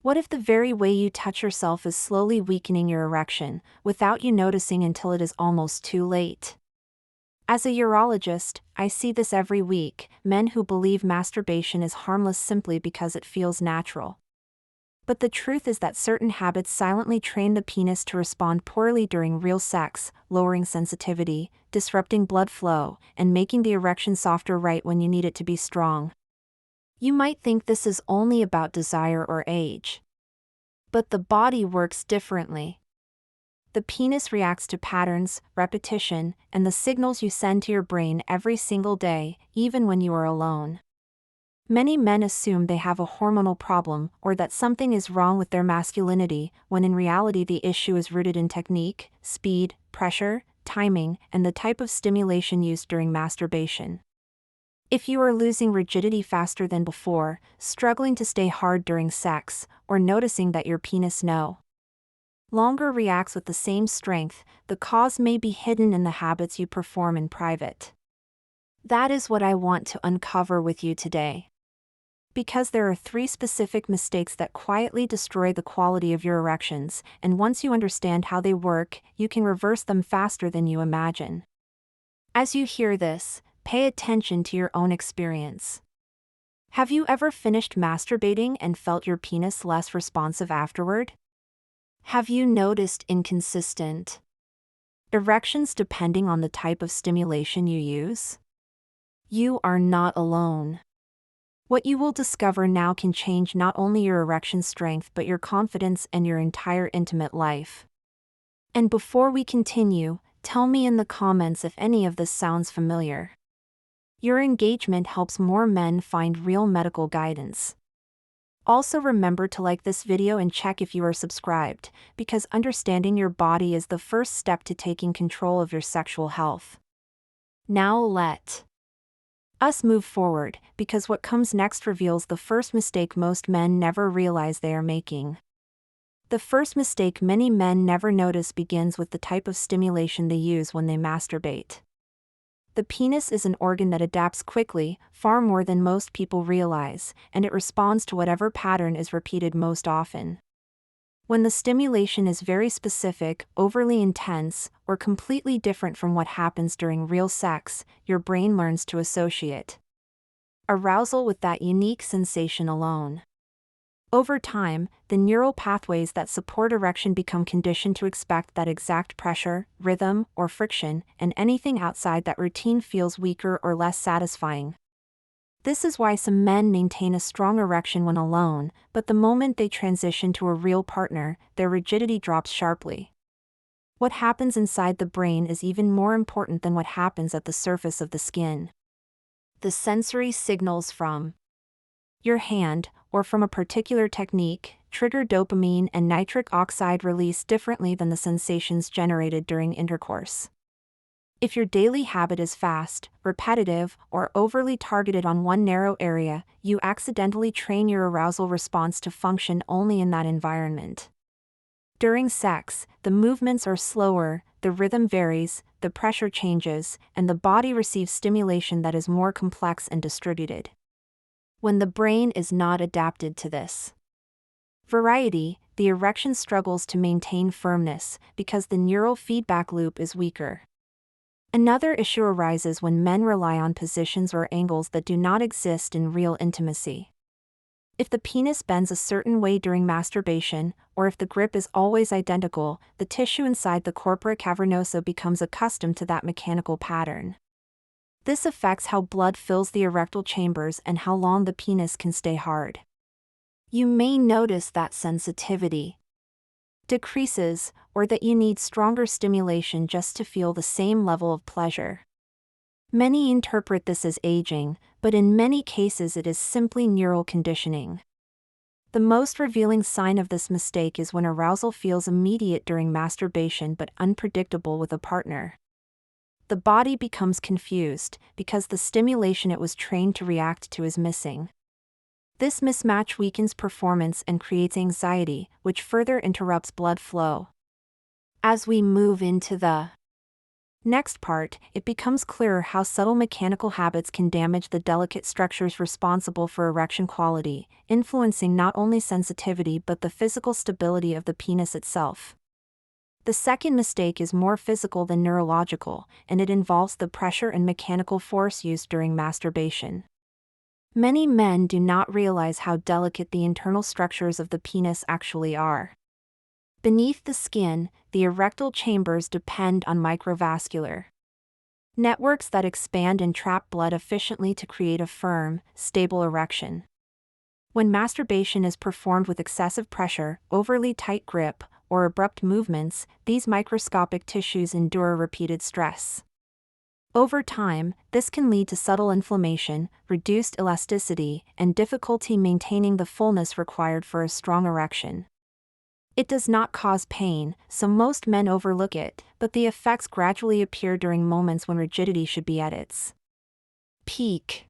What if the very way you touch yourself is slowly weakening your erection, without you noticing until it is almost too late? As a urologist, I see this every week: men who believe masturbation is harmless simply because it feels natural. But the truth is that certain habits silently train the penis to respond poorly during real sex, lowering sensitivity, disrupting blood flow, and making the erection softer right when you need it to be strong. You might think this is only about desire or age. But the body works differently. The penis reacts to patterns, repetition, and the signals you send to your brain every single day, even when you are alone. Many men assume they have a hormonal problem or that something is wrong with their masculinity, when in reality the issue is rooted in technique, speed, pressure, timing, and the type of stimulation used during masturbation. If you are losing rigidity faster than before, struggling to stay hard during sex, or noticing that your penis no longer reacts with the same strength, the cause may be hidden in the habits you perform in private. That is what I want to uncover with you today. Because there are 3 specific mistakes that quietly destroy the quality of your erections, and once you understand how they work, you can reverse them faster than you imagine. As you hear this, pay attention to your own experience. Have you ever finished masturbating and felt your penis less responsive afterward? Have you noticed inconsistent erections depending on the type of stimulation you use? You are not alone. What you will discover now can change not only your erection strength but your confidence and your entire intimate life. And before we continue, tell me in the comments if any of this sounds familiar. Your engagement helps more men find real medical guidance. Also remember to like this video and check if you are subscribed, because understanding your body is the first step to taking control of your sexual health. Now let us move forward, because what comes next reveals the first mistake most men never realize they are making. The first mistake many men never notice begins with the type of stimulation they use when they masturbate. The penis is an organ that adapts quickly, far more than most people realize, and it responds to whatever pattern is repeated most often. When the stimulation is very specific, overly intense, or completely different from what happens during real sex, your brain learns to associate arousal with that unique sensation alone. Over time, the neural pathways that support erection become conditioned to expect that exact pressure, rhythm, or friction, and anything outside that routine feels weaker or less satisfying. This is why some men maintain a strong erection when alone, but the moment they transition to a real partner, their rigidity drops sharply. What happens inside the brain is even more important than what happens at the surface of the skin. The sensory signals from your hand, or from a particular technique, trigger dopamine and nitric oxide release differently than the sensations generated during intercourse. If your daily habit is fast, repetitive, or overly targeted on one narrow area, you accidentally train your arousal response to function only in that environment. During sex, the movements are slower, the rhythm varies, the pressure changes, and the body receives stimulation that is more complex and distributed. When the brain is not adapted to this variety, the erection struggles to maintain firmness because the neural feedback loop is weaker. Another issue arises when men rely on positions or angles that do not exist in real intimacy. If the penis bends a certain way during masturbation, or if the grip is always identical, the tissue inside the corpora cavernosa becomes accustomed to that mechanical pattern. This affects how blood fills the erectile chambers and how long the penis can stay hard. You may notice that sensitivity decreases, or that you need stronger stimulation just to feel the same level of pleasure. Many interpret this as aging, but in many cases it is simply neural conditioning. The most revealing sign of this mistake is when arousal feels immediate during masturbation but unpredictable with a partner. The body becomes confused, because the stimulation it was trained to react to is missing. This mismatch weakens performance and creates anxiety, which further interrupts blood flow. As we move into the Next part, it becomes clearer how subtle mechanical habits can damage the delicate structures responsible for erection quality, influencing not only sensitivity but the physical stability of the penis itself. The second mistake is more physical than neurological, and it involves the pressure and mechanical force used during masturbation. Many men do not realize how delicate the internal structures of the penis actually are. Beneath the skin, the erectile chambers depend on microvascular networks that expand and trap blood efficiently to create a firm, stable erection. When masturbation is performed with excessive pressure, overly tight grip, or abrupt movements, these microscopic tissues endure repeated stress. Over time, this can lead to subtle inflammation, reduced elasticity, and difficulty maintaining the fullness required for a strong erection. It does not cause pain, so most men overlook it, but the effects gradually appear during moments when rigidity should be at its peak.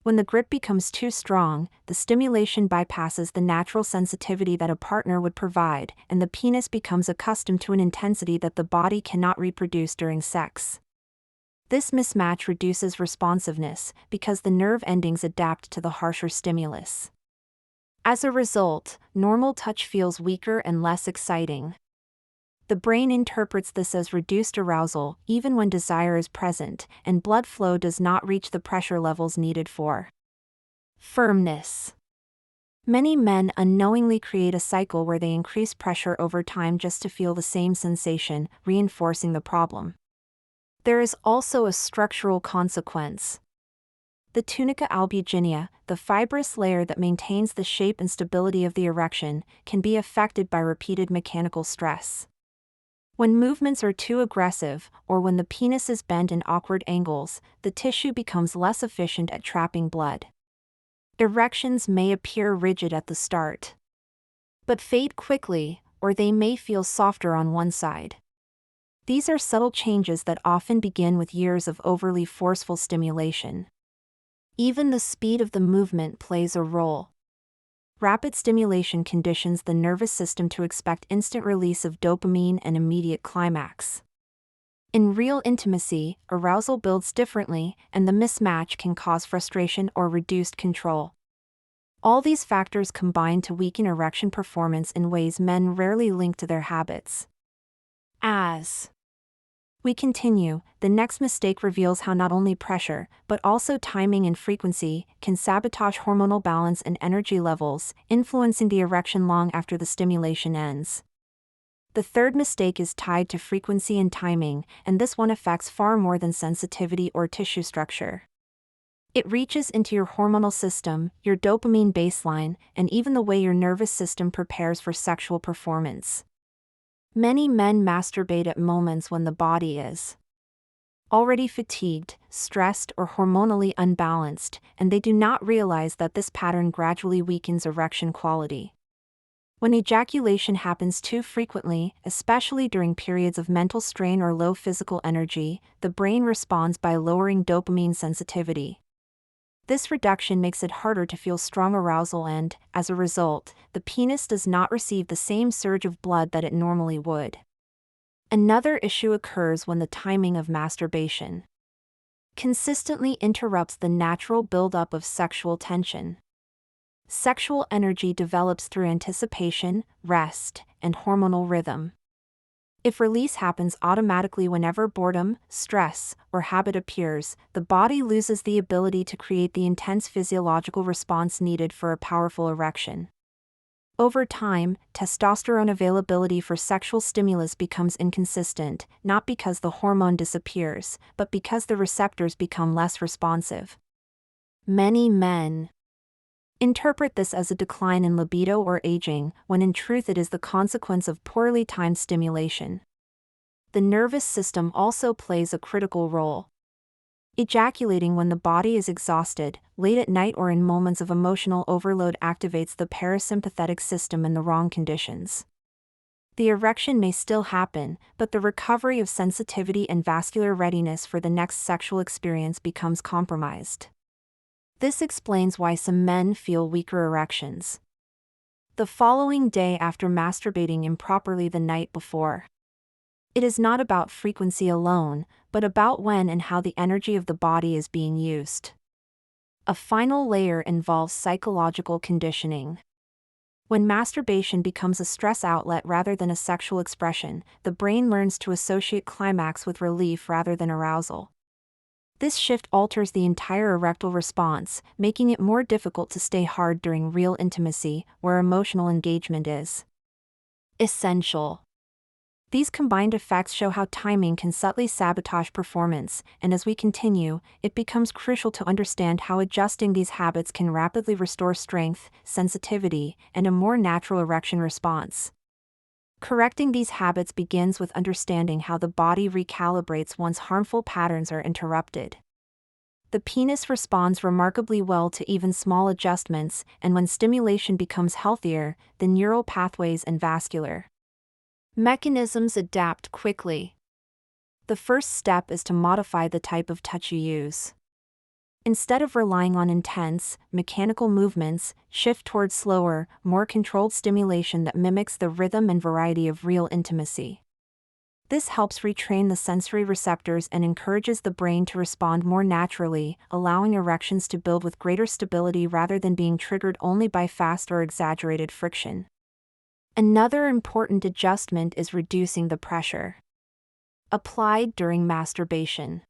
When the grip becomes too strong, the stimulation bypasses the natural sensitivity that a partner would provide, and the penis becomes accustomed to an intensity that the body cannot reproduce during sex. This mismatch reduces responsiveness because the nerve endings adapt to the harsher stimulus. As a result, normal touch feels weaker and less exciting. The brain interprets this as reduced arousal, even when desire is present, and blood flow does not reach the pressure levels needed for firmness. Many men unknowingly create a cycle where they increase pressure over time just to feel the same sensation, reinforcing the problem. There is also a structural consequence. The tunica albuginea, the fibrous layer that maintains the shape and stability of the erection, can be affected by repeated mechanical stress. When movements are too aggressive, or when the penis is bent in awkward angles, the tissue becomes less efficient at trapping blood. Erections may appear rigid at the start, but fade quickly, or they may feel softer on one side. These are subtle changes that often begin with years of overly forceful stimulation. Even the speed of the movement plays a role. Rapid stimulation conditions the nervous system to expect instant release of dopamine and immediate climax. In real intimacy, arousal builds differently, and the mismatch can cause frustration or reduced control. All these factors combine to weaken erection performance in ways men rarely link to their habits. As we continue, the next mistake reveals how not only pressure, but also timing and frequency, can sabotage hormonal balance and energy levels, influencing the erection long after the stimulation ends. The third mistake is tied to frequency and timing, and this one affects far more than sensitivity or tissue structure. It reaches into your hormonal system, your dopamine baseline, and even the way your nervous system prepares for sexual performance. Many men masturbate at moments when the body is already fatigued, stressed, or hormonally unbalanced, and they do not realize that this pattern gradually weakens erection quality. When ejaculation happens too frequently, especially during periods of mental strain or low physical energy, the brain responds by lowering dopamine sensitivity. This reduction makes it harder to feel strong arousal and, as a result, the penis does not receive the same surge of blood that it normally would. Another issue occurs when the timing of masturbation consistently interrupts the natural buildup of sexual tension. Sexual energy develops through anticipation, rest, and hormonal rhythm. If release happens automatically whenever boredom, stress, or habit appears, the body loses the ability to create the intense physiological response needed for a powerful erection. Over time, testosterone availability for sexual stimulus becomes inconsistent, not because the hormone disappears, but because the receptors become less responsive. Many men interpret this as a decline in libido or aging, when in truth it is the consequence of poorly timed stimulation. The nervous system also plays a critical role. Ejaculating when the body is exhausted, late at night or in moments of emotional overload activates the parasympathetic system in the wrong conditions. The erection may still happen, but the recovery of sensitivity and vascular readiness for the next sexual experience becomes compromised. This explains why some men feel weaker erections the following day after masturbating improperly the night before. It is not about frequency alone, but about when and how the energy of the body is being used. A final layer involves psychological conditioning. When masturbation becomes a stress outlet rather than a sexual expression, the brain learns to associate climax with relief rather than arousal. This shift alters the entire erectile response, making it more difficult to stay hard during real intimacy, where emotional engagement is essential. These combined effects show how timing can subtly sabotage performance, and as we continue, it becomes crucial to understand how adjusting these habits can rapidly restore strength, sensitivity, and a more natural erection response. Correcting these habits begins with understanding how the body recalibrates once harmful patterns are interrupted. The penis responds remarkably well to even small adjustments, and when stimulation becomes healthier, the neural pathways and vascular mechanisms adapt quickly. The first step is to modify the type of touch you use. Instead of relying on intense, mechanical movements, shift towards slower, more controlled stimulation that mimics the rhythm and variety of real intimacy. This helps retrain the sensory receptors and encourages the brain to respond more naturally, allowing erections to build with greater stability rather than being triggered only by fast or exaggerated friction. Another important adjustment is reducing the pressure applied during masturbation.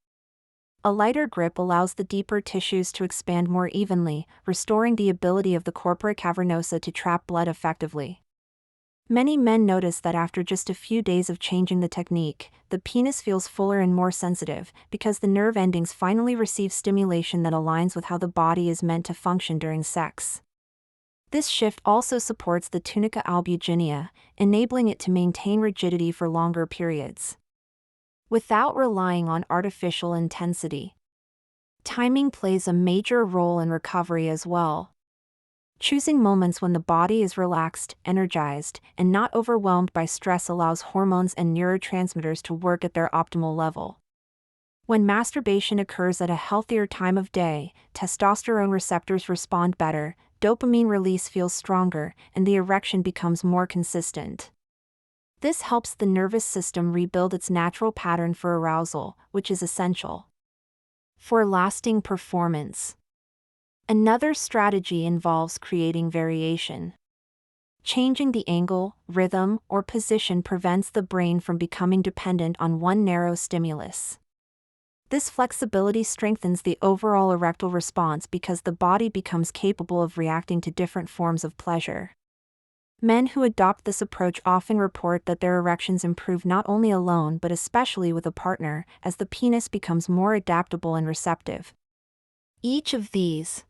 A lighter grip allows the deeper tissues to expand more evenly, restoring the ability of the corpora cavernosa to trap blood effectively. Many men notice that after just a few days of changing the technique, the penis feels fuller and more sensitive, because the nerve endings finally receive stimulation that aligns with how the body is meant to function during sex. This shift also supports the tunica albuginea, enabling it to maintain rigidity for longer periods, without relying on artificial intensity. Timing plays a major role in recovery as well. Choosing moments when the body is relaxed, energized, and not overwhelmed by stress allows hormones and neurotransmitters to work at their optimal level. When masturbation occurs at a healthier time of day, testosterone receptors respond better, dopamine release feels stronger, and the erection becomes more consistent. This helps the nervous system rebuild its natural pattern for arousal, which is essential for lasting performance. Another strategy involves creating variation. Changing the angle, rhythm, or position prevents the brain from becoming dependent on one narrow stimulus. This flexibility strengthens the overall erectile response because the body becomes capable of reacting to different forms of pleasure. Men who adopt this approach often report that their erections improve not only alone but especially with a partner, as the penis becomes more adaptable and receptive. Each of these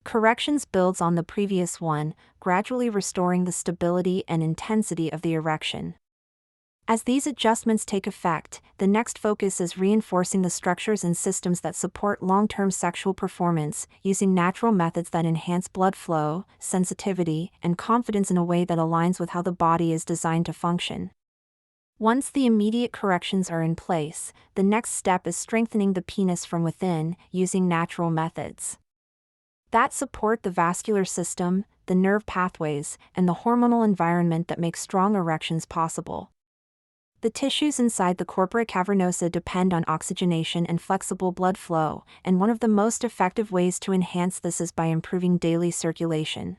corrections builds on the previous one, gradually restoring the stability and intensity of the erection. As these adjustments take effect, the next focus is reinforcing the structures and systems that support long-term sexual performance, using natural methods that enhance blood flow, sensitivity, and confidence in a way that aligns with how the body is designed to function. Once the immediate corrections are in place, the next step is strengthening the penis from within, using natural methods that support the vascular system, the nerve pathways, and the hormonal environment that make strong erections possible. The tissues inside the corpora cavernosa depend on oxygenation and flexible blood flow, and one of the most effective ways to enhance this is by improving daily circulation.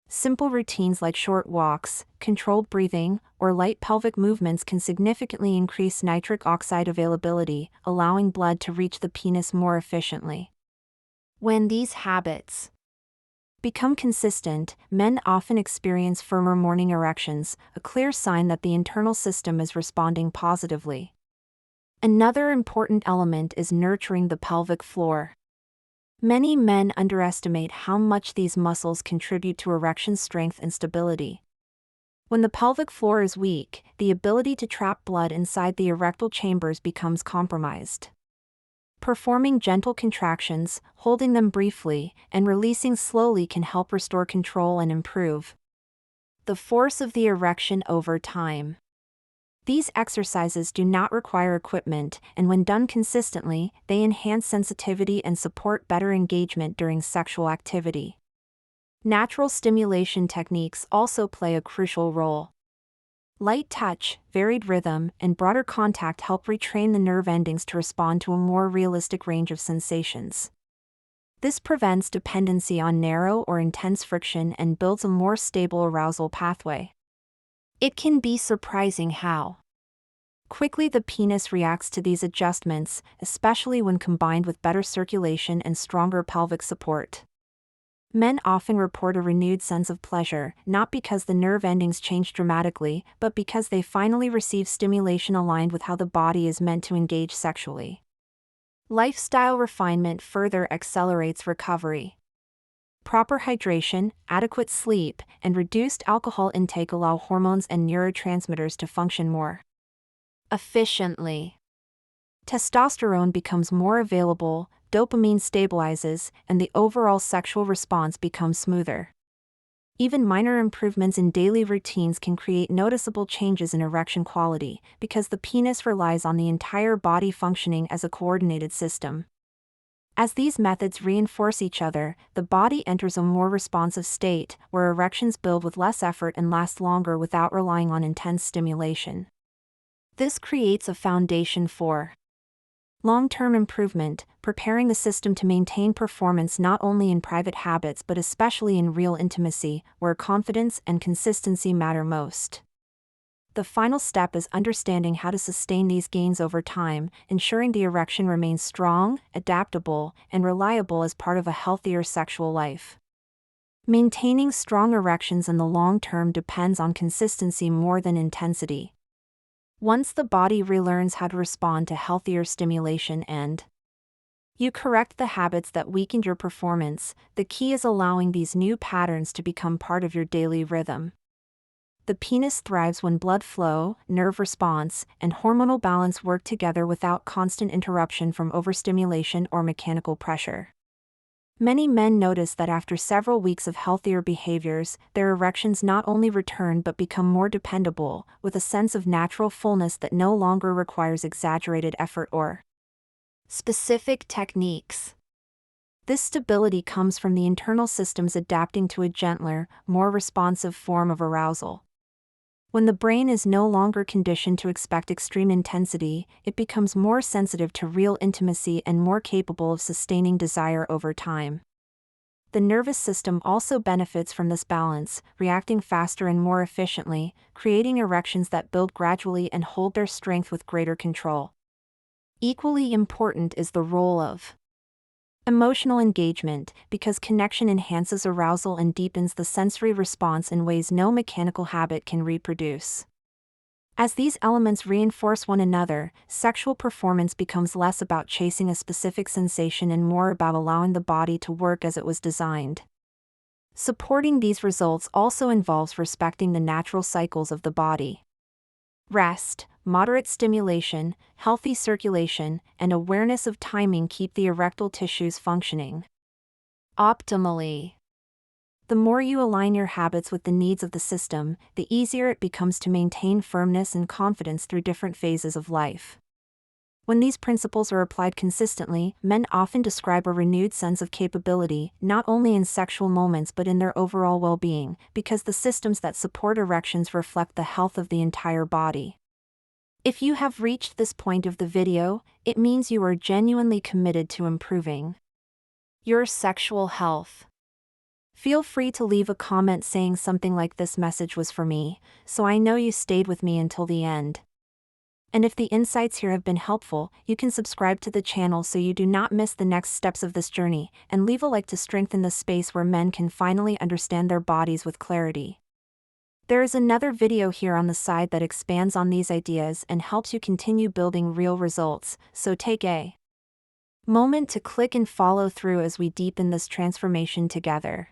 Simple routines like short walks, controlled breathing, or light pelvic movements can significantly increase nitric oxide availability, allowing blood to reach the penis more efficiently. When these habits become consistent, men often experience firmer morning erections, a clear sign that the internal system is responding positively. Another important element is nurturing the pelvic floor. Many men underestimate how much these muscles contribute to erection strength and stability. When the pelvic floor is weak, the ability to trap blood inside the erectile chambers becomes compromised. Performing gentle contractions, holding them briefly, and releasing slowly can help restore control and improve the force of the erection over time. These exercises do not require equipment, and when done consistently, they enhance sensitivity and support better engagement during sexual activity. Natural stimulation techniques also play a crucial role. Light touch, varied rhythm, and broader contact help retrain the nerve endings to respond to a more realistic range of sensations. This prevents dependency on narrow or intense friction and builds a more stable arousal pathway. It can be surprising how quickly the penis reacts to these adjustments, especially when combined with better circulation and stronger pelvic support. Men often report a renewed sense of pleasure, not because the nerve endings change dramatically, but because they finally receive stimulation aligned with how the body is meant to engage sexually. Lifestyle refinement further accelerates recovery. Proper hydration, adequate sleep, and reduced alcohol intake allow hormones and neurotransmitters to function more efficiently. Testosterone becomes more available, dopamine stabilizes, and the overall sexual response becomes smoother. Even minor improvements in daily routines can create noticeable changes in erection quality, because the penis relies on the entire body functioning as a coordinated system. As these methods reinforce each other, the body enters a more responsive state, where erections build with less effort and last longer without relying on intense stimulation. This creates a foundation for long-term improvement, preparing the system to maintain performance not only in private habits but especially in real intimacy, where confidence and consistency matter most. The final step is understanding how to sustain these gains over time, ensuring the erection remains strong, adaptable, and reliable as part of a healthier sexual life. Maintaining strong erections in the long term depends on consistency more than intensity. Once the body relearns how to respond to healthier stimulation and you correct the habits that weakened your performance, the key is allowing these new patterns to become part of your daily rhythm. The penis thrives when blood flow, nerve response, and hormonal balance work together without constant interruption from overstimulation or mechanical pressure. Many men notice that after several weeks of healthier behaviors, their erections not only return but become more dependable, with a sense of natural fullness that no longer requires exaggerated effort or specific techniques. This stability comes from the internal systems adapting to a gentler, more responsive form of arousal. When the brain is no longer conditioned to expect extreme intensity, it becomes more sensitive to real intimacy and more capable of sustaining desire over time. The nervous system also benefits from this balance, reacting faster and more efficiently, creating erections that build gradually and hold their strength with greater control. Equally important is the role of emotional engagement, because connection enhances arousal and deepens the sensory response in ways no mechanical habit can reproduce. As these elements reinforce one another, sexual performance becomes less about chasing a specific sensation and more about allowing the body to work as it was designed. Supporting these results also involves respecting the natural cycles of the body. Rest, moderate stimulation, healthy circulation, and awareness of timing keep the erectile tissues functioning optimally. The more you align your habits with the needs of the system, the easier it becomes to maintain firmness and confidence through different phases of life. When these principles are applied consistently, men often describe a renewed sense of capability, not only in sexual moments but in their overall well-being, because the systems that support erections reflect the health of the entire body. If you have reached this point of the video, it means you are genuinely committed to improving your sexual health. Feel free to leave a comment saying something like "This message was for me, so I know you stayed with me until the end." And if the insights here have been helpful, you can subscribe to the channel so you do not miss the next steps of this journey, and leave a like to strengthen the space where men can finally understand their bodies with clarity. There is another video here on the side that expands on these ideas and helps you continue building real results, so take a moment to click and follow through as we deepen this transformation together.